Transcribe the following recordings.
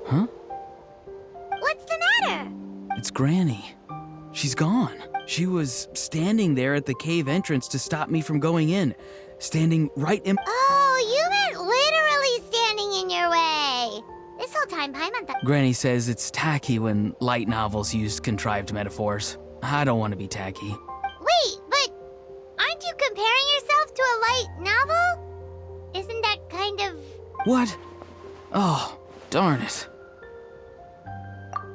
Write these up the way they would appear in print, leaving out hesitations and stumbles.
Huh? What's the matter? It's Granny. She's gone. She was standing there at the cave entrance to stop me from going in. Standing right in— Oh, you meant literally standing in your way. This whole time, Paimon Granny says it's tacky when light novels use contrived metaphors. I don't want to be tacky. Wait, but aren't you comparing yourself to a light novel? Isn't that kind of... What? Oh, darn it.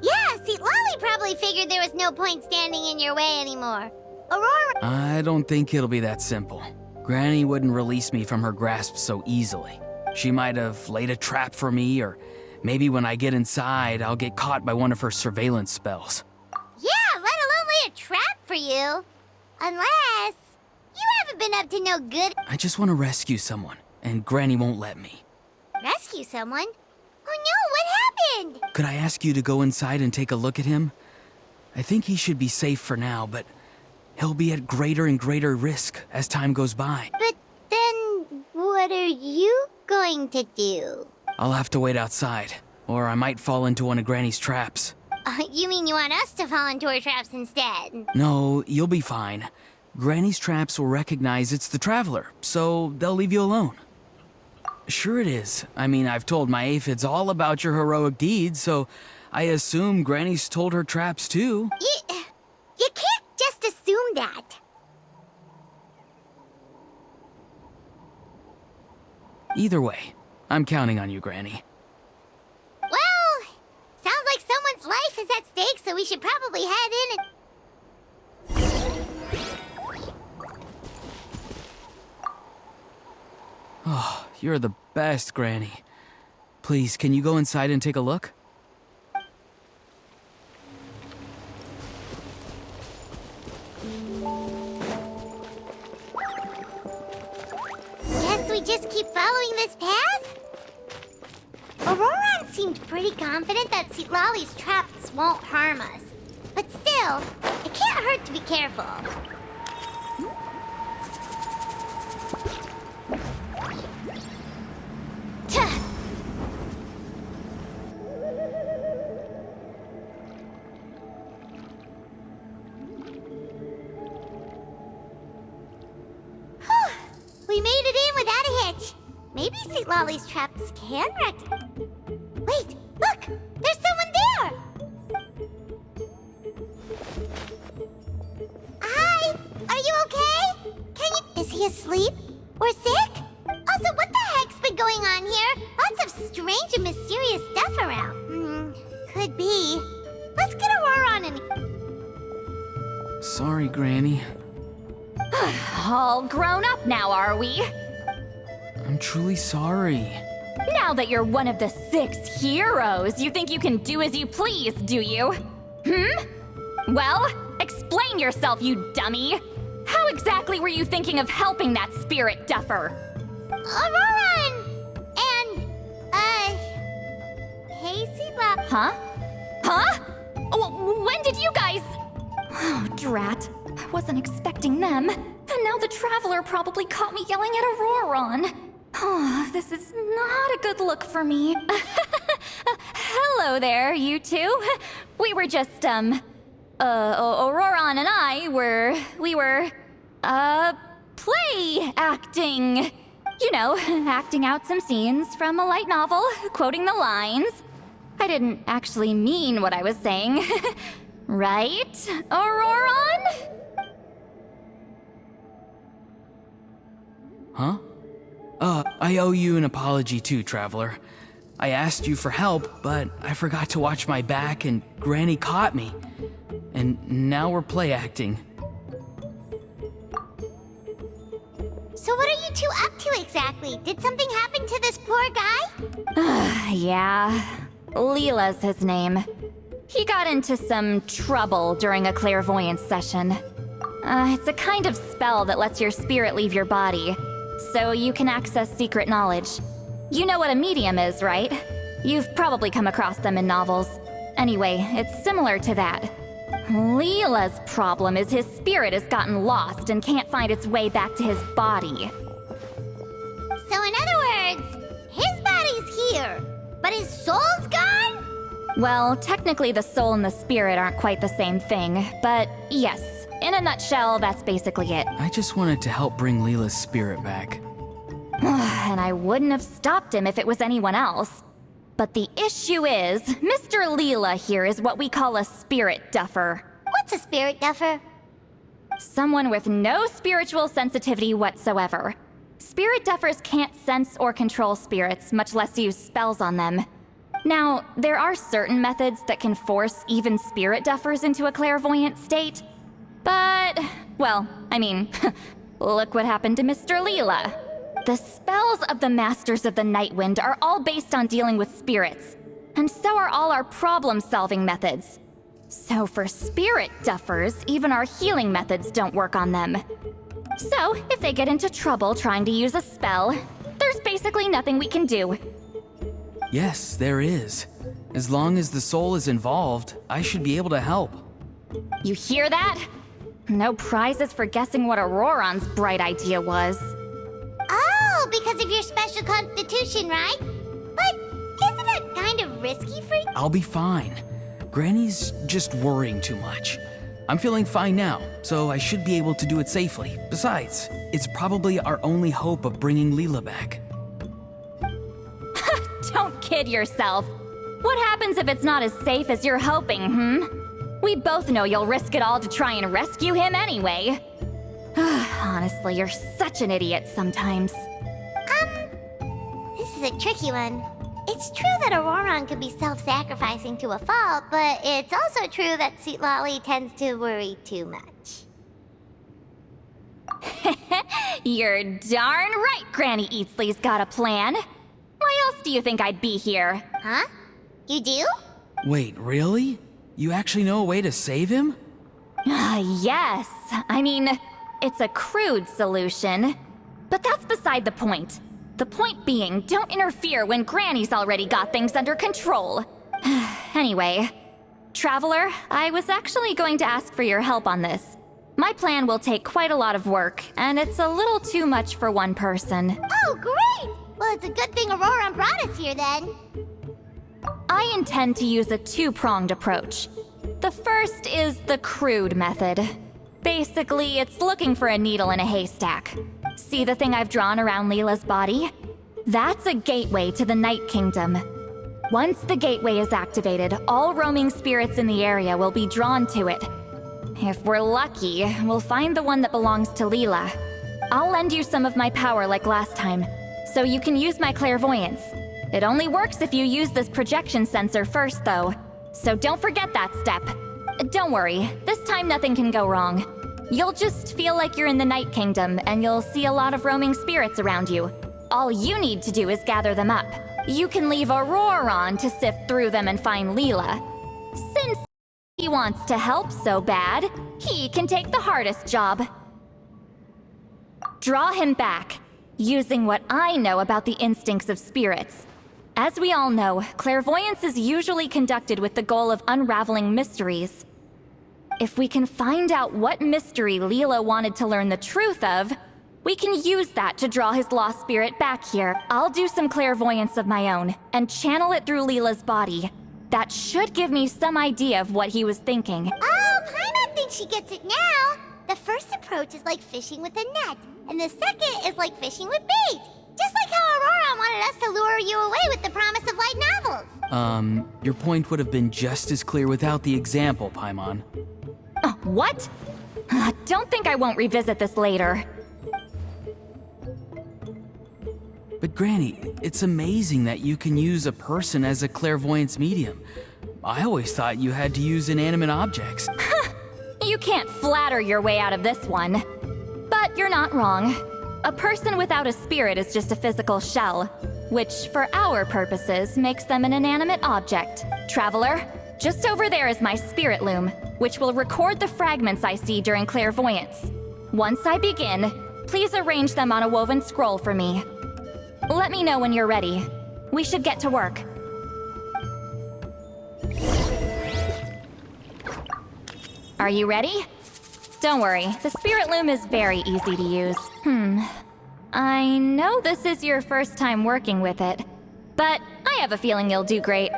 Yeah, Citlali probably figured there was no point standing in your way anymore. Ororon... I don't think it'll be that simple. Granny wouldn't release me from her grasp so easily. She might have laid a trap for me, or maybe when I get inside, I'll get caught by one of her surveillance spells. Yeah, let alone lay a trap for you. Unless... you haven't been up to no good... I just want to rescue someone, and Granny won't let me. Rescue someone? Oh no, what happened? Could I ask you to go inside and take a look at him? I think he should be safe for now, but he'll be at greater and greater risk as time goes by. But then, what are you going to do? I'll have to wait outside, or I might fall into one of Granny's traps. You mean you want us to fall into her traps instead? No, you'll be fine. Granny's traps will recognize it's the Traveler, so they'll leave you alone. Sure it is. I mean, I've told my aphids all about your heroic deeds, so I assume Granny's told her traps too. You can't just assume that. Either way, I'm counting on you, Granny. Well, sounds like someone's life is at stake, so we should probably head in and... Oh, you're the best, Granny. Please, can you go inside and take a look? Guess we just keep following this path? Ororon seemed pretty confident that Citlali's traps won't harm us. But still, it can't hurt to be careful. Tuh. We made it in without a hitch. Maybe Citlali's traps can Wait, look! There's someone there! Hi! Are you okay? Is he asleep? Or sick? Also, what the heck's been going on here? Lots of strange and mysterious stuff around. Could be. Let's get Ororon and... Sorry, Granny. All grown up now, are we? I'm truly sorry. Now that you're one of the 6 heroes, you think you can do as you please, do you? Well, explain yourself, you dummy! How exactly were you thinking of helping that spirit duffer? Ororon! And, hey, Citlali. Huh? When did you guys... Oh, drat. I wasn't expecting them. And now the Traveler probably caught me yelling at Ororon. Oh, this is not a good look for me. Hello there, you two. We were just, Ororon and I we were play acting. You know, acting out some scenes from a light novel, quoting the lines. I didn't actually mean what I was saying. Right, Ororon? Huh? I owe you an apology too, Traveler. I asked you for help, but I forgot to watch my back and Granny caught me. And now we're play acting. So what are you two up to exactly? Did something happen to this poor guy? Yeah. Leela's his name. He got into some trouble during a clairvoyance session. It's a kind of spell that lets your spirit leave your body, so you can access secret knowledge. You know what a medium is, right? You've probably come across them in novels. Anyway, it's similar to that. Leela's problem is his spirit has gotten lost and can't find its way back to his body. So in other words, his body's here, but his soul's gone? Well, technically the soul and the spirit aren't quite the same thing, but yes, in a nutshell, that's basically it. I just wanted to help bring Leela's spirit back. And I wouldn't have stopped him if it was anyone else. But the issue is, Mr. Leela here is what we call a spirit duffer. What's a spirit duffer? Someone with no spiritual sensitivity whatsoever. Spirit duffers can't sense or control spirits, much less use spells on them. Now, there are certain methods that can force even spirit duffers into a clairvoyant state. But, well, I mean, look what happened to Mr. Leela. The spells of the Masters of the Nightwind are all based on dealing with spirits, and so are all our problem-solving methods. So for spirit duffers, even our healing methods don't work on them. So, if they get into trouble trying to use a spell, there's basically nothing we can do. Yes, there is. As long as the soul is involved, I should be able to help. You hear that? No prizes for guessing what Ororon's bright idea was. Oh, because of your special constitution, right? But isn't that kind of risky for you? I'll be fine. Granny's just worrying too much. I'm feeling fine now, so I should be able to do it safely. Besides, it's probably our only hope of bringing Leela back. Don't kid yourself. What happens if it's not as safe as you're hoping, We both know you'll risk it all to try and rescue him anyway. Honestly, you're such an idiot sometimes. This is a tricky one. It's true that Ororon could be self-sacrificing to a fault, but it's also true that Citlali tends to worry too much. You're darn right Granny Eatsley's got a plan. Why else do you think I'd be here? Huh? You do? Wait, really? You actually know a way to save him? Yes. I mean, it's a crude solution. But that's beside the point. The point being, don't interfere when Granny's already got things under control. Anyway, Traveler, I was actually going to ask for your help on this. My plan will take quite a lot of work, and it's a little too much for one person. Oh, great! Well, it's a good thing Ororon brought us here then. I intend to use a two-pronged approach. The first is the crude method. Basically, it's looking for a needle in a haystack. See the thing I've drawn around Leela's body? That's a gateway to the Night Kingdom. Once the gateway is activated, all roaming spirits in the area will be drawn to it. If we're lucky, we'll find the one that belongs to Leela. I'll lend you some of my power like last time, so you can use my clairvoyance. It only works if you use this projection sensor first, though. So don't forget that step. Don't worry, this time nothing can go wrong. You'll just feel like you're in the Night Kingdom, and you'll see a lot of roaming spirits around you. All you need to do is gather them up. You can leave Ororon to sift through them and find Leela. Since he wants to help so bad, he can take the hardest job. Draw him back, using what I know about the instincts of spirits. As we all know, clairvoyance is usually conducted with the goal of unraveling mysteries. If we can find out what mystery Leela wanted to learn the truth of, we can use that to draw his lost spirit back here. I'll do some clairvoyance of my own, and channel it through Leela's body. That should give me some idea of what he was thinking. Oh, Paimon thinks she gets it now. The first approach is like fishing with a net, and the second is like fishing with bait. Just like how Ororon wanted us to lure you away with the promise of light novels. Your point would have been just as clear without the example, Paimon. What? Don't think I won't revisit this later. But Granny, it's amazing that you can use a person as a clairvoyance medium. I always thought you had to use inanimate objects. You can't flatter your way out of this one. But you're not wrong. A person without a spirit is just a physical shell, which, for our purposes, makes them an inanimate object. Traveler, just over there is my spirit loom, which will record the fragments I see during clairvoyance. Once I begin, please arrange them on a woven scroll for me. Let me know when you're ready. We should get to work. Are you ready? Don't worry, the spirit loom is very easy to use. I know this is your first time working with it, but I have a feeling you'll do great.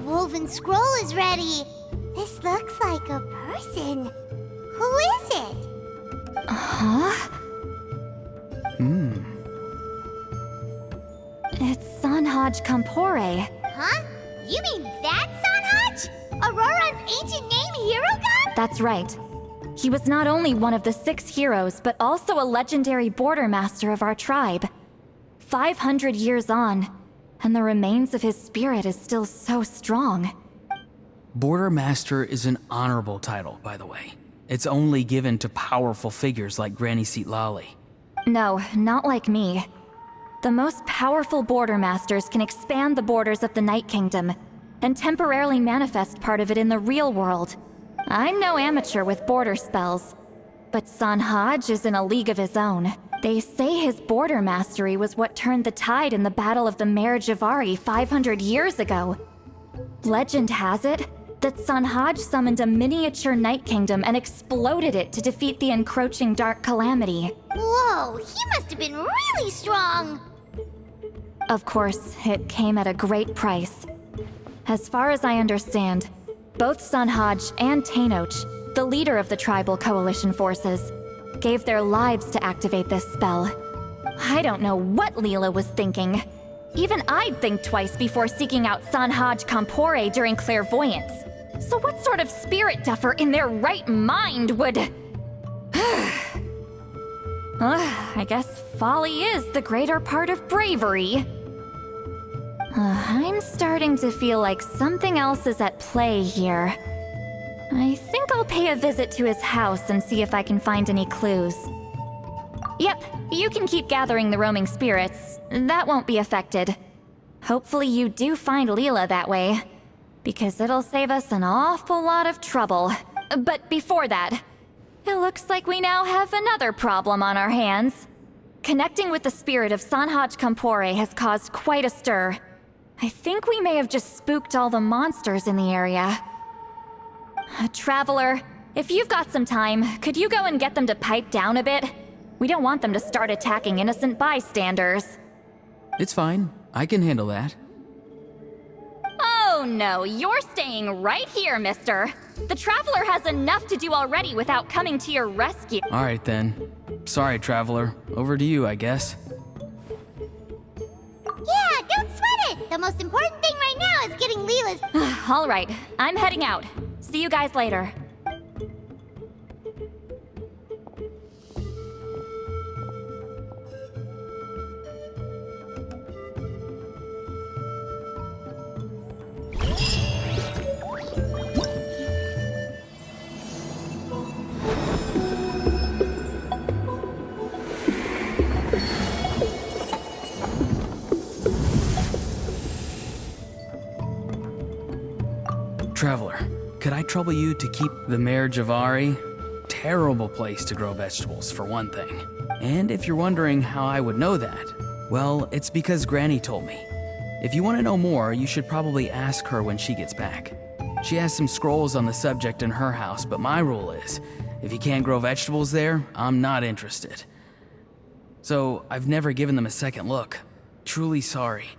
woven scroll is ready. This looks like a person. Who is it? Huh? It's Sanhaj Kampore. Huh? You mean that's Sanhaj? Ororon's ancient name, Hero God? That's right. He was not only one of the 6 heroes, but also a legendary border master of our tribe. 500 years on, and the remains of his spirit is still so strong. Border Master is an honorable title, by the way. It's only given to powerful figures like Granny Citlali. No, not like me. The most powerful border masters can expand the borders of the Night Kingdom and temporarily manifest part of it in the real world. I'm no amateur with border spells, but Sanhaj is in a league of his own. They say his border mastery was what turned the tide in the Battle of the Mare Javari 500 years ago. Legend has it that Sanhaj summoned a miniature Night Kingdom and exploded it to defeat the encroaching Dark Calamity. Whoa, he must have been really strong. Of course, it came at a great price. As far as I understand, both Sanhaj and Tainoch, the leader of the tribal coalition forces, gave their lives to activate this spell. I don't know what Leela was thinking. Even I'd think twice before seeking out Sanhaj Kampore during clairvoyance. So what sort of spirit duffer in their right mind would... I guess folly is the greater part of bravery. I'm starting to feel like something else is at play here. I think I'll pay a visit to his house and see if I can find any clues. Yep, you can keep gathering the roaming spirits. That won't be affected. Hopefully you do find Leela that way, because it'll save us an awful lot of trouble. But before that, it looks like we now have another problem on our hands. Connecting with the spirit of Sanhaj Kampore has caused quite a stir. I think we may have just spooked all the monsters in the area. Traveler, if you've got some time, could you go and get them to pipe down a bit? We don't want them to start attacking innocent bystanders. It's fine. I can handle that. Oh no, you're staying right here, mister. The Traveler has enough to do already without coming to your rescue. All right then. Sorry, Traveler. Over to you, I guess. Yeah, don't sweat it. The most important thing right now is getting Leela's... All right, I'm heading out. See you guys later. Traveler, could I trouble you to keep the Mare Javari? Terrible place to grow vegetables, for one thing. And if you're wondering how I would know that, well, it's because Granny told me. If you want to know more, you should probably ask her when she gets back. She has some scrolls on the subject in her house, but my rule is, if you can't grow vegetables there, I'm not interested. So I've never given them a second look. Truly sorry.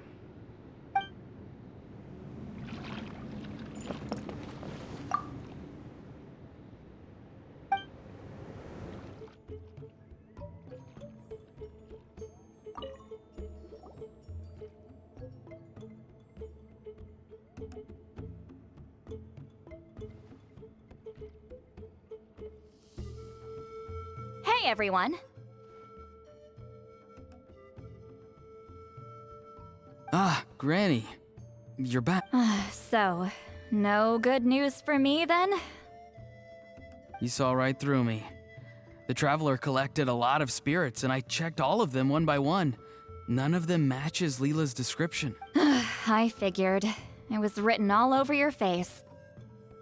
Hey everyone. Ah, Granny. You're back. So, no good news for me then? You saw right through me. The Traveler collected a lot of spirits, and I checked all of them one by one. None of them matches Leela's description. I figured. It was written all over your face.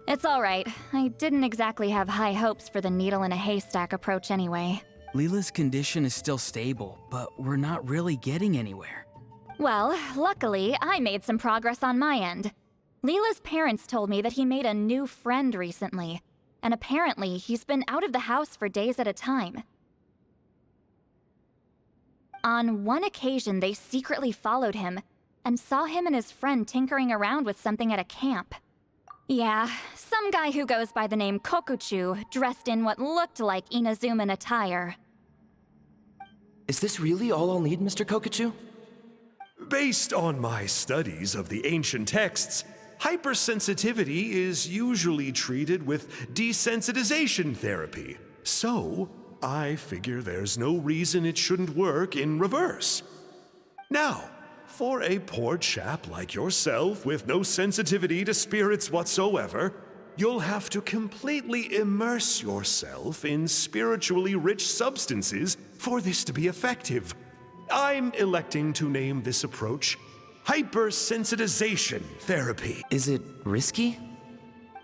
It's alright. I didn't exactly have high hopes for the needle in a haystack approach anyway. Leela's condition is still stable, but we're not really getting anywhere. Well, luckily, I made some progress on my end. Leela's parents told me that he made a new friend recently, and apparently he's been out of the house for days at a time. On one occasion, they secretly followed him, and saw him and his friend tinkering around with something at a camp. Yeah, some guy who goes by the name Kokuchu, dressed in what looked like Inazuman attire. Is this really all I'll need, Mr. Kokuchu? Based on my studies of the ancient texts, hypersensitivity is usually treated with desensitization therapy. So, I figure there's no reason it shouldn't work in reverse. Now, for a poor chap like yourself with no sensitivity to spirits whatsoever, you'll have to completely immerse yourself in spiritually rich substances for this to be effective. I'm electing to name this approach hypersensitization therapy. Is it risky?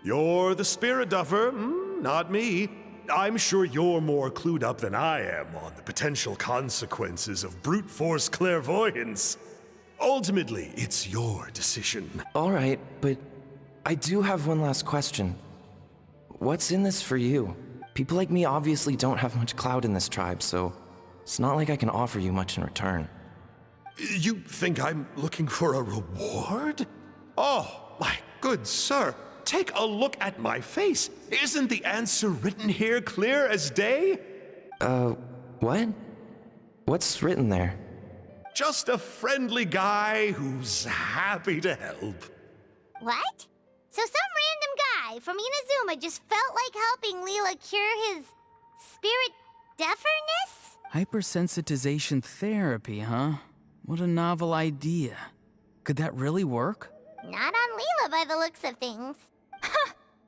You're the spirit duffer, not me. I'm sure you're more clued up than I am on the potential consequences of brute force clairvoyance. Ultimately, it's your decision. All right, but I do have one last question. What's in this for you? People like me obviously don't have much clout in this tribe, so it's not like I can offer you much in return. You think I'm looking for a reward? Oh, my good sir, take a look at my face. Isn't the answer written here clear as day? What? What's written there? Just a friendly guy who's happy to help. What? So some random guy from Inazuma just felt like helping Leela cure his spirit deaferness? Hypersensitization therapy, huh? What a novel idea. Could that really work? Not on Leela by the looks of things.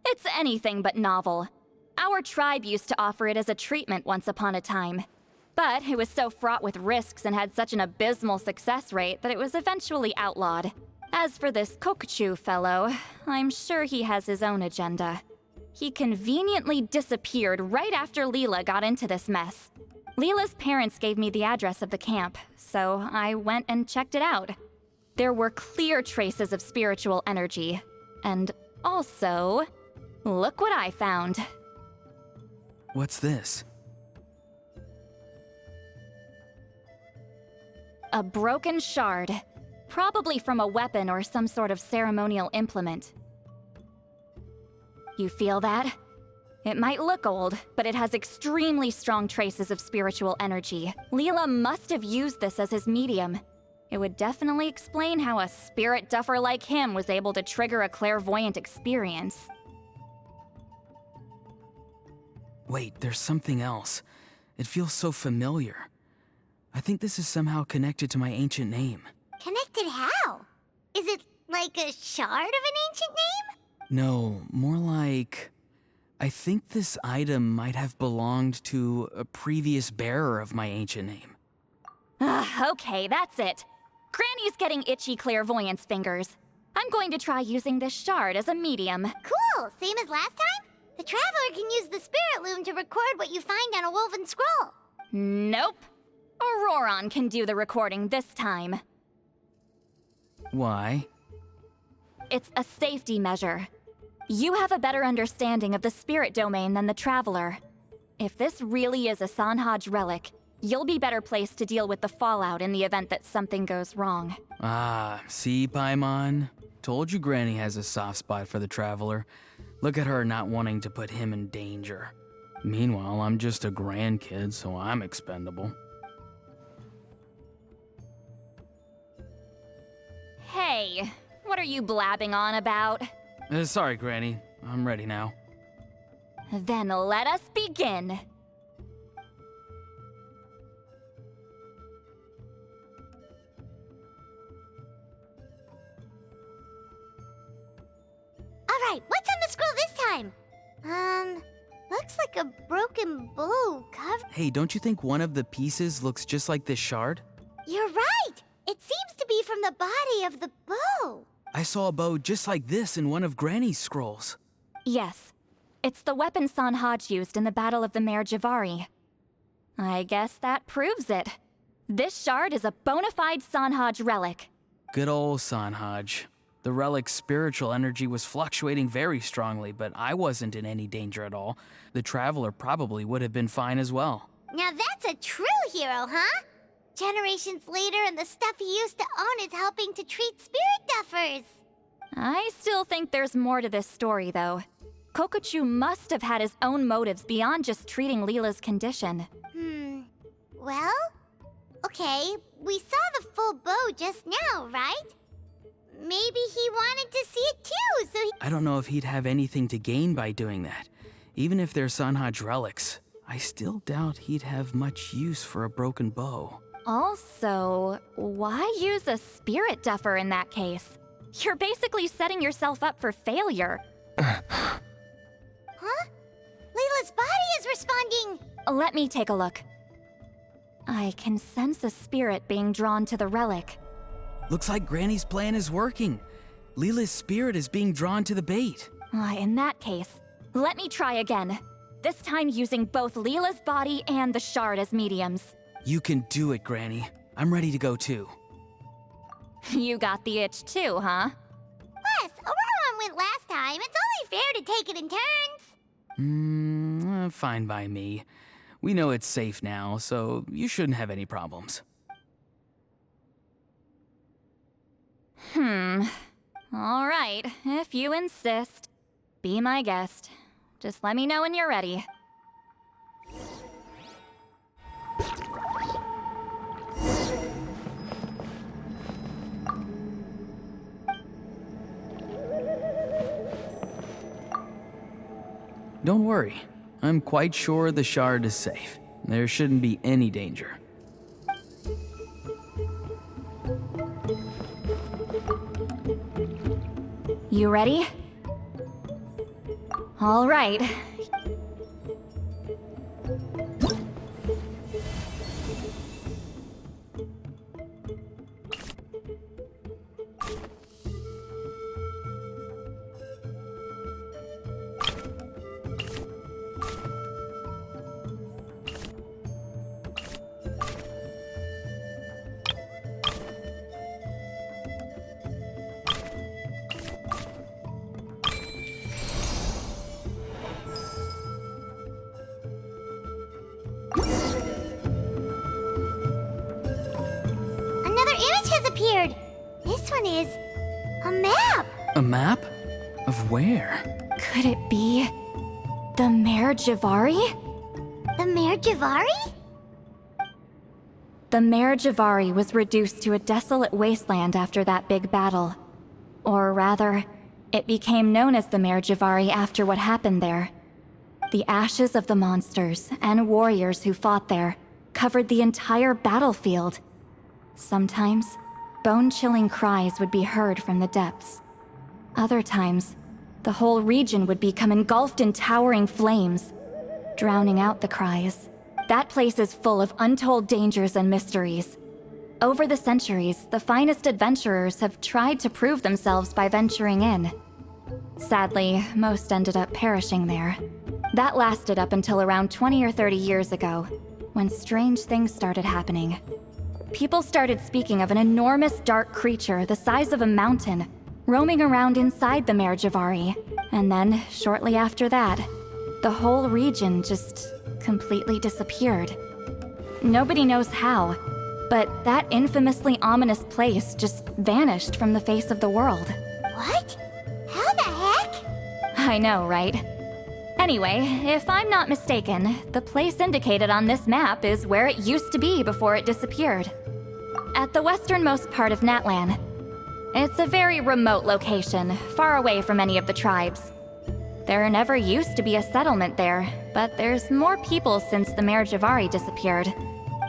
It's anything but novel. Our tribe used to offer it as a treatment once upon a time. But it was so fraught with risks and had such an abysmal success rate that it was eventually outlawed. As for this Kokuchu fellow, I'm sure he has his own agenda. He conveniently disappeared right after Leela got into this mess. Leela's parents gave me the address of the camp, so I went and checked it out. There were clear traces of spiritual energy. And also, look what I found. What's this? A broken shard. Probably from a weapon or some sort of ceremonial implement. You feel that? It might look old, but it has extremely strong traces of spiritual energy. Leela must have used this as his medium. It would definitely explain how a spirit duffer like him was able to trigger a clairvoyant experience. Wait, there's something else. It feels so familiar. I think this is somehow connected to my ancient name. Connected how? Is it like a shard of an ancient name? No, more like... I think this item might have belonged to a previous bearer of my ancient name. Okay, that's it. Granny's getting itchy clairvoyance fingers. I'm going to try using this shard as a medium. Cool, same as last time? The Traveler can use the Spirit Loom to record what you find on a woven scroll. Nope. Ororon can do the recording this time. Why? It's a safety measure. You have a better understanding of the spirit domain than the Traveler. If this really is a Sanhaj relic, you'll be better placed to deal with the fallout in the event that something goes wrong. Ah, see, Paimon? Told you Granny has a soft spot for the Traveler. Look at her not wanting to put him in danger. Meanwhile, I'm just a grandkid, so I'm expendable. Hey, what are you blabbing on about? Sorry, Granny. I'm ready now. Then let us begin. Alright, what's on the scroll this time? Looks like a broken bow covered. Hey, don't you think one of the pieces looks just like this shard? You're right! It seems to be from the body of the bow. I saw a bow just like this in one of Granny's scrolls. Yes, it's the weapon Sanhaj used in the Battle of the Mare Javari. I guess that proves it. This shard is a bona fide Sanhaj relic. Good old Sanhaj. The relic's spiritual energy was fluctuating very strongly, but I wasn't in any danger at all. The Traveler probably would have been fine as well. Now that's a true hero, huh? Generations later, and the stuff he used to own is helping to treat spirit duffers. I still think there's more to this story, though. Kokochu must have had his own motives beyond just treating Leela's condition. Well? Okay, we saw the full bow just now, right? Maybe he wanted to see it too, so he... I don't know if he'd have anything to gain by doing that. Even if they're Sanhaj relics, I still doubt he'd have much use for a broken bow. Also, why use a spirit duffer in that case? You're basically setting yourself up for failure. Huh? Layla's body is responding! Let me take a look. I can sense a spirit being drawn to the relic. Looks like Granny's plan is working. Leela's spirit is being drawn to the bait. In that case, let me try again. This time using both Leela's body and the shard as mediums. You can do it, Granny. I'm ready to go too. You got the itch too, huh? Plus, Ororon went last time. It's only fair to take it in turns. Fine by me. We know it's safe now, so you shouldn't have any problems. All right, if you insist. Be my guest. Just let me know when you're ready. Don't worry. I'm quite sure the shard is safe. There shouldn't be any danger. You ready? All right. Another image has appeared. This one is a map. A map? Of where? Could it be the Mare Javari? The Mare Javari? The Mare Javari was reduced to a desolate wasteland after that big battle. Or rather, it became known as the Mare Javari after what happened there. The ashes of the monsters and warriors who fought there covered the entire battlefield. Sometimes, bone-chilling cries would be heard from the depths. Other times, the whole region would become engulfed in towering flames, drowning out the cries. That place is full of untold dangers and mysteries. Over the centuries, the finest adventurers have tried to prove themselves by venturing in. Sadly, most ended up perishing there. That lasted up until around 20 or 30 years ago, when strange things started happening. People started speaking of an enormous dark creature the size of a mountain, roaming around inside the Mare Javari. And then, shortly after that, the whole region just completely disappeared. Nobody knows how, but that infamously ominous place just vanished from the face of the world. What? How the heck? I know, right? Anyway, if I'm not mistaken, the place indicated on this map is where it used to be before it disappeared. At the westernmost part of Natlan. It's a very remote location, far away from any of the tribes. There never used to be a settlement there, but there's more people since the Mare Javari disappeared.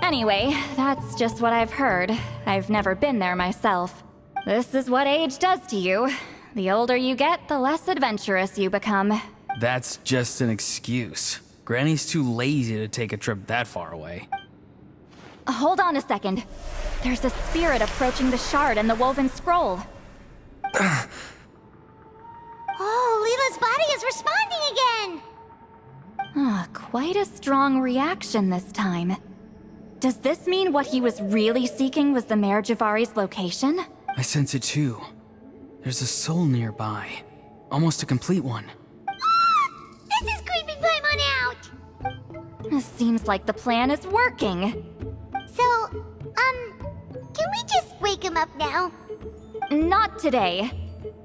Anyway, that's just what I've heard. I've never been there myself. This is what age does to you. The older you get, the less adventurous you become. That's just an excuse. Granny's too lazy to take a trip that far away. Hold on a second. There's a spirit approaching the shard and the woven scroll. Oh, Leela's body is responding again! Quite a strong reaction this time. Does this mean what he was really seeking was the Mare Javari's location? I sense it too. There's a soul nearby. Almost a complete one. This is creeping Paimon out! Seems like the plan is working. So, Can we just wake him up now? Not today.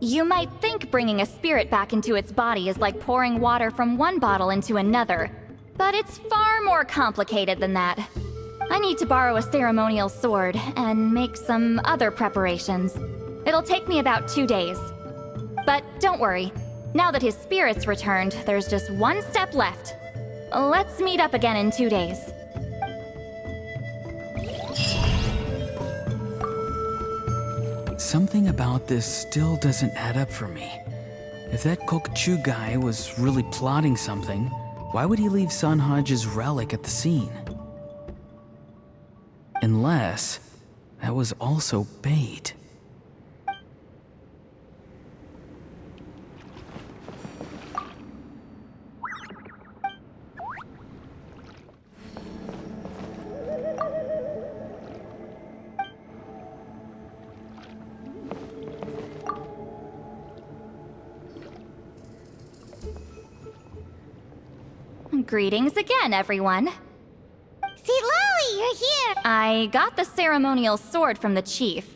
You might think bringing a spirit back into its body is like pouring water from one bottle into another, but it's far more complicated than that. I need to borrow a ceremonial sword and make some other preparations. It'll take me about 2 days. But don't worry, now that his spirit's returned, there's just one step left. Let's meet up again in 2 days. Something about this still doesn't add up for me. If that Kokuchu guy was really plotting something, why would he leave Sunhodge's relic at the scene? Unless that was also bait. Greetings again, everyone. Citlali, you're here! I got the ceremonial sword from the chief.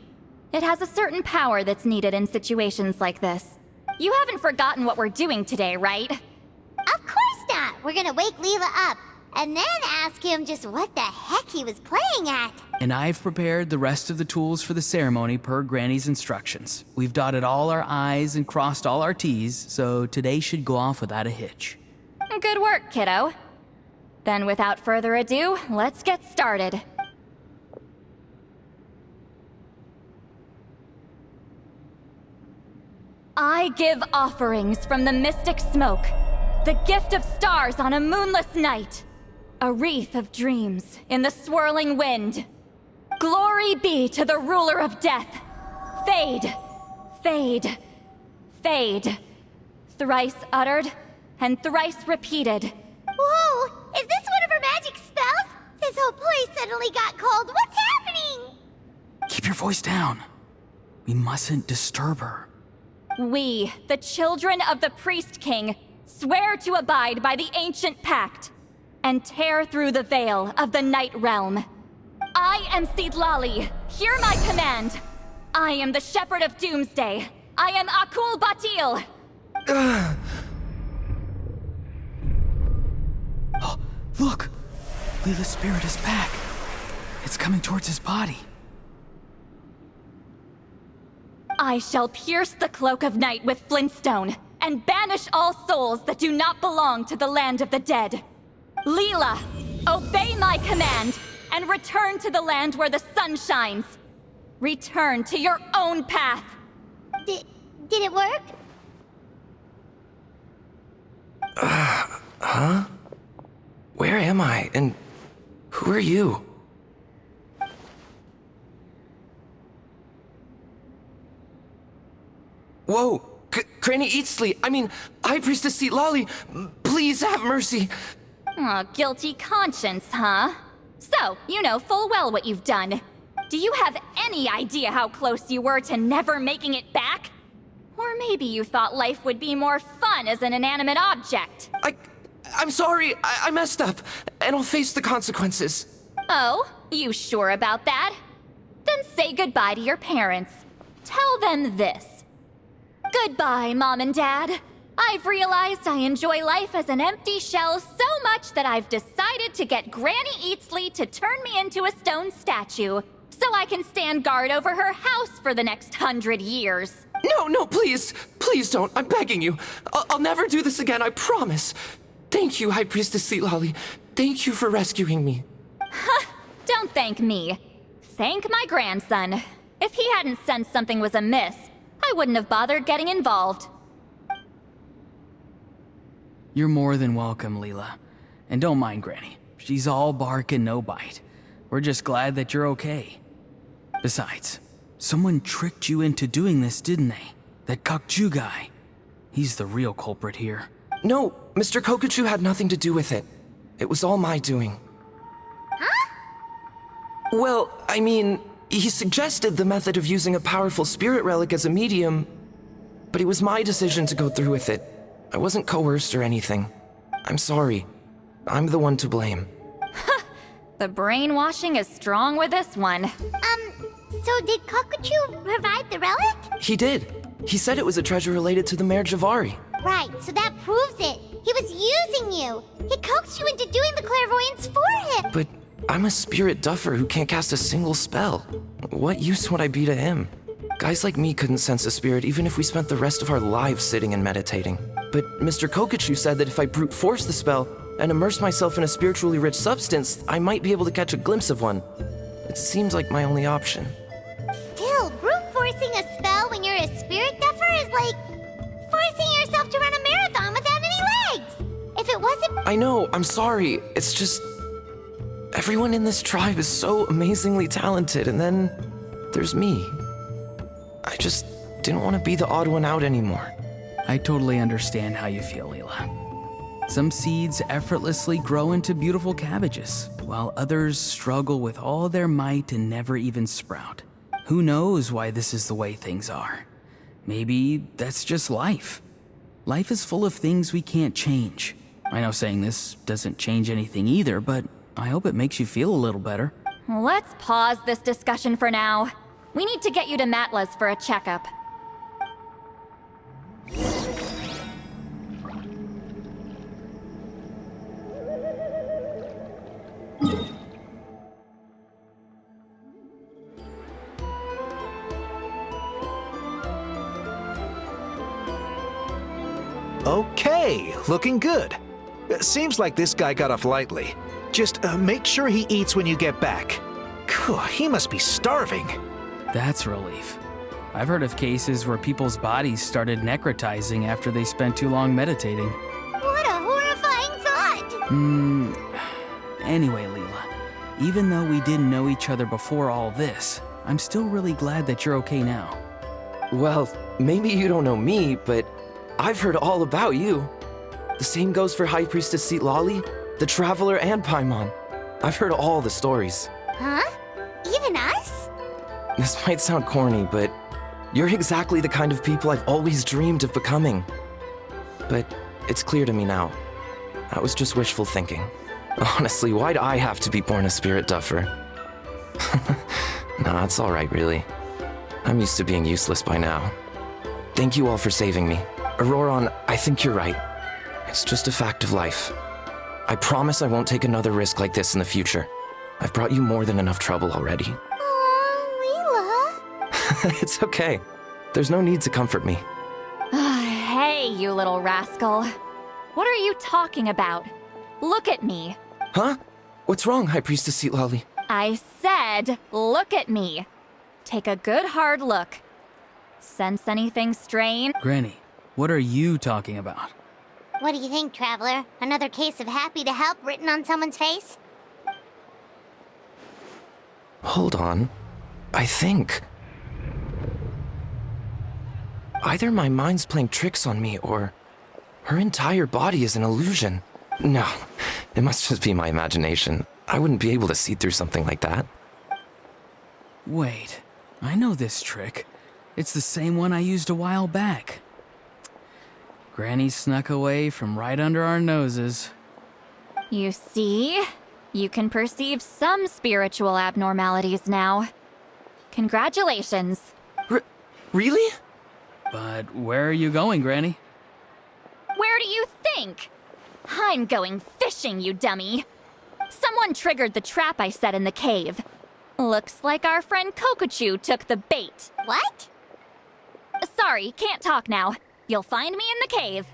It has a certain power that's needed in situations like this. You haven't forgotten what we're doing today, right? Of course not! We're gonna wake Leela up, and then ask him just what the heck he was playing at. And I've prepared the rest of the tools for the ceremony per Granny's instructions. We've dotted all our I's and crossed all our T's, so today should go off without a hitch. Good work, kiddo. Then without further ado, let's get started. I give offerings from the mystic smoke, the gift of stars on a moonless night, a wreath of dreams in the swirling wind. Glory be to the ruler of death. Fade, fade, fade. Thrice uttered and thrice repeated. Whoa! Is this one of her magic spells? This whole place suddenly got cold. What's happening? Keep your voice down. We mustn't disturb her. We, the children of the Priest King, swear to abide by the ancient pact and tear through the veil of the Night Realm. I am Citlali. Hear my command. I am the Shepherd of Doomsday. I am Akul Batil. Oh, look! Leela's spirit is back. It's coming towards his body. I shall pierce the cloak of night with flintstone and banish all souls that do not belong to the land of the dead. Leela, obey my command and return to the land where the sun shines. Return to your own path. Did it work? Huh? Where am I? And who are you? Whoa! Granny Eatsley! I mean, High Priestess Citlali! Please have mercy! Aw, guilty conscience, huh? So, you know full well what you've done. Do you have any idea how close you were to never making it back? Or maybe you thought life would be more fun as an inanimate object. I'm sorry, I messed up, and I'll face the consequences. Oh, you sure about that? Then say goodbye to your parents. Tell them this. Goodbye, Mom and Dad. I've realized I enjoy life as an empty shell so much that I've decided to get Granny Eatsley to turn me into a stone statue, so I can stand guard over her house for the next 100 years. No, please! Please don't, I'm begging you. I'll never do this again, I promise. Thank you, High Priestess Citlali. Thank you for rescuing me. Don't thank me. Thank my grandson. If he hadn't sensed something was amiss, I wouldn't have bothered getting involved. You're more than welcome, Leela. And don't mind Granny. She's all bark and no bite. We're just glad that you're okay. Besides, someone tricked you into doing this, didn't they? That Kokuchu guy. He's the real culprit here. No, Mr. Kokuchu had nothing to do with it. It was all my doing. Huh? Well, I mean, he suggested the method of using a powerful spirit relic as a medium, but it was my decision to go through with it. I wasn't coerced or anything. I'm sorry. I'm the one to blame. The brainwashing is strong with this one. So did Kokuchu provide the relic? He did. He said it was a treasure related to the Mare Javari. Right, so that proves it. He was using you. He coaxed you into doing the clairvoyance for him. But I'm a spirit duffer who can't cast a single spell. What use would I be to him? Guys like me couldn't sense a spirit even if we spent the rest of our lives sitting and meditating. But Mr. Kokuchu said that if I brute force the spell and immerse myself in a spiritually rich substance, I might be able to catch a glimpse of one. It seems like my only option. Still, brute forcing a spell when you're a spirit duffer is like forcing yourself to run a marathon without any legs. If it wasn't... I know, I'm sorry. It's just... everyone in this tribe is so amazingly talented, and then there's me. I just didn't want to be the odd one out anymore. I totally understand how you feel, Leela. Some seeds effortlessly grow into beautiful cabbages, while others struggle with all their might and never even sprout. Who knows why this is the way things are? Maybe that's just life. Life is full of things we can't change. I know saying this doesn't change anything either, but I hope it makes you feel a little better. Let's pause this discussion for now. We need to get you to Matla's for a checkup. Okay, looking good. Seems like this guy got off lightly. Just make sure he eats when you get back. Phew, he must be starving. That's relief. I've heard of cases where people's bodies started necrotizing after they spent too long meditating. What a horrifying thought! Anyway, Leela, even though we didn't know each other before all this, I'm still really glad that you're okay now. Well, maybe you don't know me, but I've heard all about you. The same goes for High Priestess Citlali, the Traveler, and Paimon. I've heard all the stories. Huh? Even us? This might sound corny, but you're exactly the kind of people I've always dreamed of becoming. But it's clear to me now. That was just wishful thinking. Honestly, why'd I have to be born a spirit duffer? Nah, it's alright, really. I'm used to being useless by now. Thank you all for saving me. Ororon, I think you're right. It's just a fact of life. I promise I won't take another risk like this in the future. I've brought you more than enough trouble already. Aw, Leela. It's okay. There's no need to comfort me. Hey, you little rascal. What are you talking about? Look at me. Huh? What's wrong, High Priestess Citlali? I said, look at me. Take a good hard look. Sense anything strange? Granny, what are you talking about? What do you think, Traveler? Another case of happy to help written on someone's face? Hold on. I think... either my mind's playing tricks on me, or her entire body is an illusion. No, it must just be my imagination. I wouldn't be able to see through something like that. Wait, I know this trick. It's the same one I used a while back. Granny snuck away from right under our noses. You see? You can perceive some spiritual abnormalities now. Congratulations. Really? But where are you going, Granny? Where do you think? I'm going fishing, you dummy. Someone triggered the trap I set in the cave. Looks like our friend Kokuchu took the bait. What? Sorry, can't talk now. You'll find me in the cave.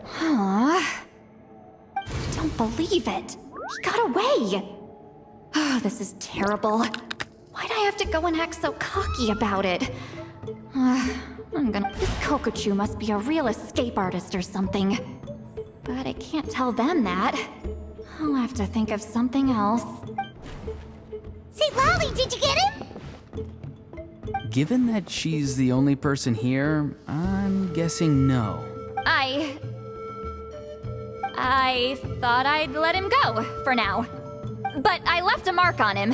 Huh? I don't believe it. He got away. Oh, this is terrible. Why'd I have to go and act so cocky about it? This Kokuchu must be a real escape artist or something. But I can't tell them that. I'll have to think of something else. Citlali, did you get him? Given that she's the only person here, I'm guessing no. I thought I'd let him go, for now. But I left a mark on him.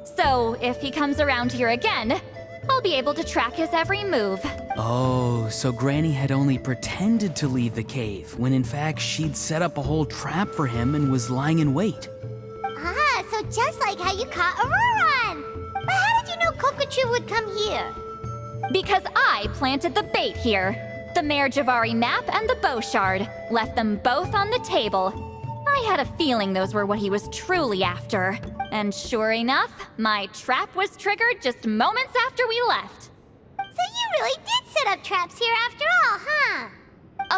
So if he comes around here again, I'll be able to track his every move. Oh, so Granny had only pretended to leave the cave, when in fact she'd set up a whole trap for him and was lying in wait. Ah, so just like how you caught Ororon! But how did you know Kokochu would come here? Because I planted the bait here. The Mare Javari map and the bow shard. Left them both on the table. I had a feeling those were what he was truly after. And sure enough, my trap was triggered just moments after we left. So you really did set up traps here after all, huh?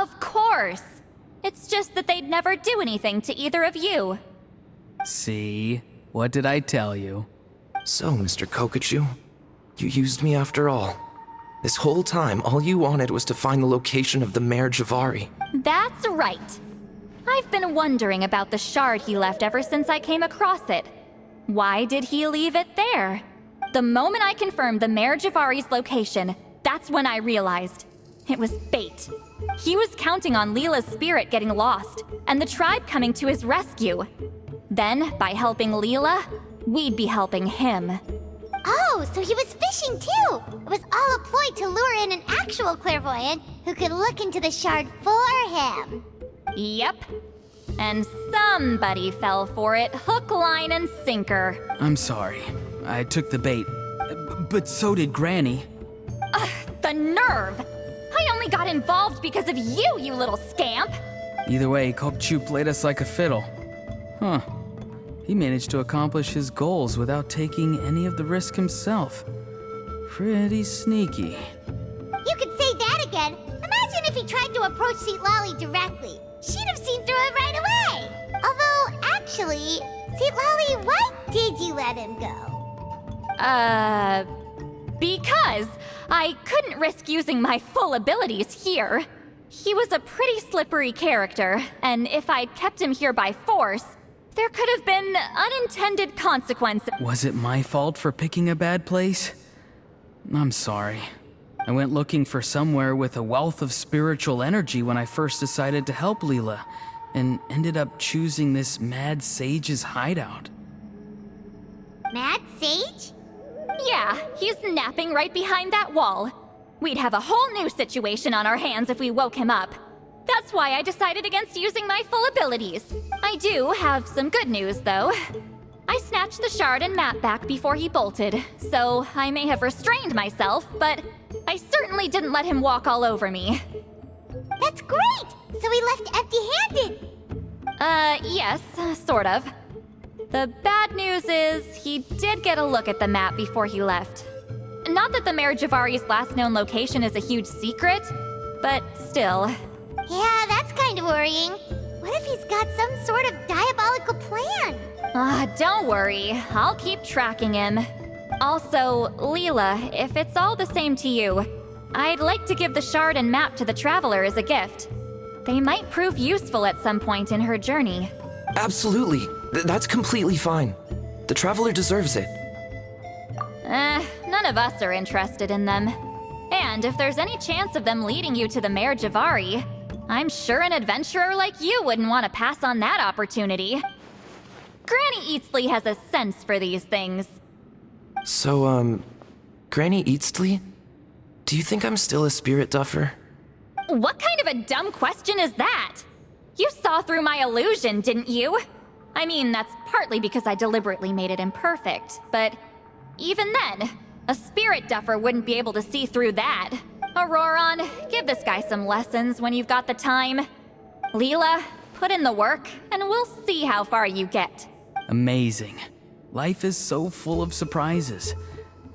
Of course. It's just that they'd never do anything to either of you. See? What did I tell you? So, Mr. Kokochu, you used me after all. This whole time, all you wanted was to find the location of the Mare Javari. That's right. I've been wondering about the shard he left ever since I came across it. Why did he leave it there? The moment I confirmed the Mare Javari's location, that's when I realized. It was bait. He was counting on Leela's spirit getting lost, and the tribe coming to his rescue. Then, by helping Leela, we'd be helping him. Oh, so he was fishing too! It was all a ploy to lure in an actual clairvoyant who could look into the shard for him. Yep. And somebody fell for it, hook, line, and sinker. I'm sorry. I took the bait. But so did Granny. The nerve! I only got involved because of you, you little scamp! Either way, Kokochu played us like a fiddle. Huh. He managed to accomplish his goals without taking any of the risk himself. Pretty sneaky. You could say that again. Imagine if he tried to approach Citlali directly. She'd have seen through it right away. Although, actually, Citlali, why did you let him go? Because I couldn't risk using my full abilities here. He was a pretty slippery character, and if I'd kept him here by force, there could have been unintended consequences. Was it my fault for picking a bad place? I'm sorry. I went looking for somewhere with a wealth of spiritual energy when I first decided to help Leela, and ended up choosing this mad sage's hideout. Mad Sage? Yeah, he's napping right behind that wall. We'd have a whole new situation on our hands if we woke him up. That's why I decided against using my full abilities. I do have some good news, though. I snatched the shard and map back before he bolted, so I may have restrained myself, but I certainly didn't let him walk all over me. That's great! So he left empty-handed! Yes, sort of. The bad news is, he did get a look at the map before he left. Not that the Mare Javari's last known location is a huge secret, but still. Yeah, that's kind of worrying. What if he's got some sort of diabolical plan? Don't worry, I'll keep tracking him. Also, Leela, if it's all the same to you, I'd like to give the shard and map to the Traveler as a gift. They might prove useful at some point in her journey. Absolutely. That's completely fine. The Traveler deserves it. None of us are interested in them. And if there's any chance of them leading you to the Mare Javari, I'm sure an adventurer like you wouldn't want to pass on that opportunity. Granny Eatsley has a sense for these things. So, Granny Eatsley? Do you think I'm still a spirit duffer? What kind of a dumb question is that? You saw through my illusion, didn't you? I mean, that's partly because I deliberately made it imperfect, but even then, a spirit duffer wouldn't be able to see through that. Ororon, give this guy some lessons when you've got the time. Leela, put in the work, and we'll see how far you get. Amazing. Life is so full of surprises.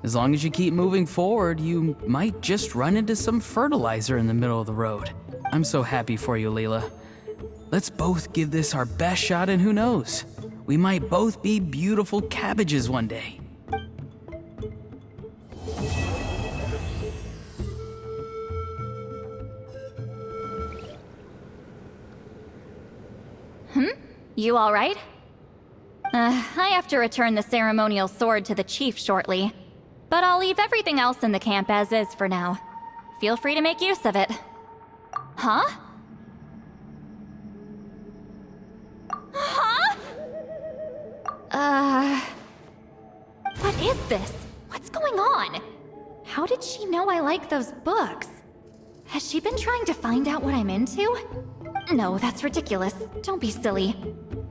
As long as you keep moving forward, you might just run into some fertilizer in the middle of the road. I'm so happy for you, Leela. Let's both give this our best shot, and who knows? We might both be beautiful cabbages one day. You all right? I have to return the ceremonial sword to the chief shortly, but I'll leave everything else in the camp as is for now. Feel free to make use of it. Huh? Huh? What is this? What's going on? How How did she know I like those books? Has she been trying to find out what I'm into? No, that's ridiculous. Don't be silly.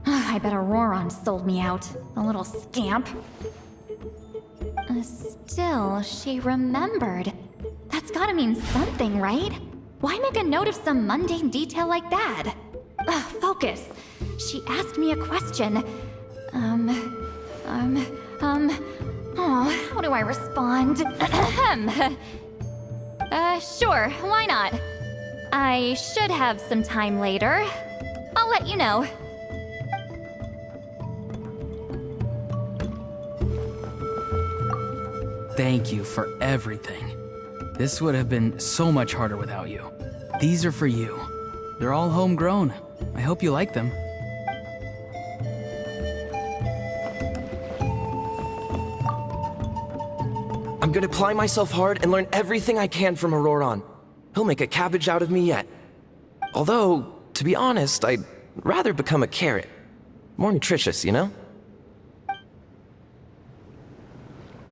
I bet Ororon sold me out. A little scamp. Still, she remembered. That's gotta mean something, right? Why make a note of some mundane detail like that? Focus. She asked me a question. How do I respond? Sure, why not? I should have some time later. I'll let you know. Thank you for everything. This would have been so much harder without you. These are for you. They're all homegrown. I hope you like them. I'm gonna apply myself hard and learn everything I can from Ororon. He'll make a cabbage out of me yet. Although, to be honest, I'd rather become a carrot. More nutritious, you know?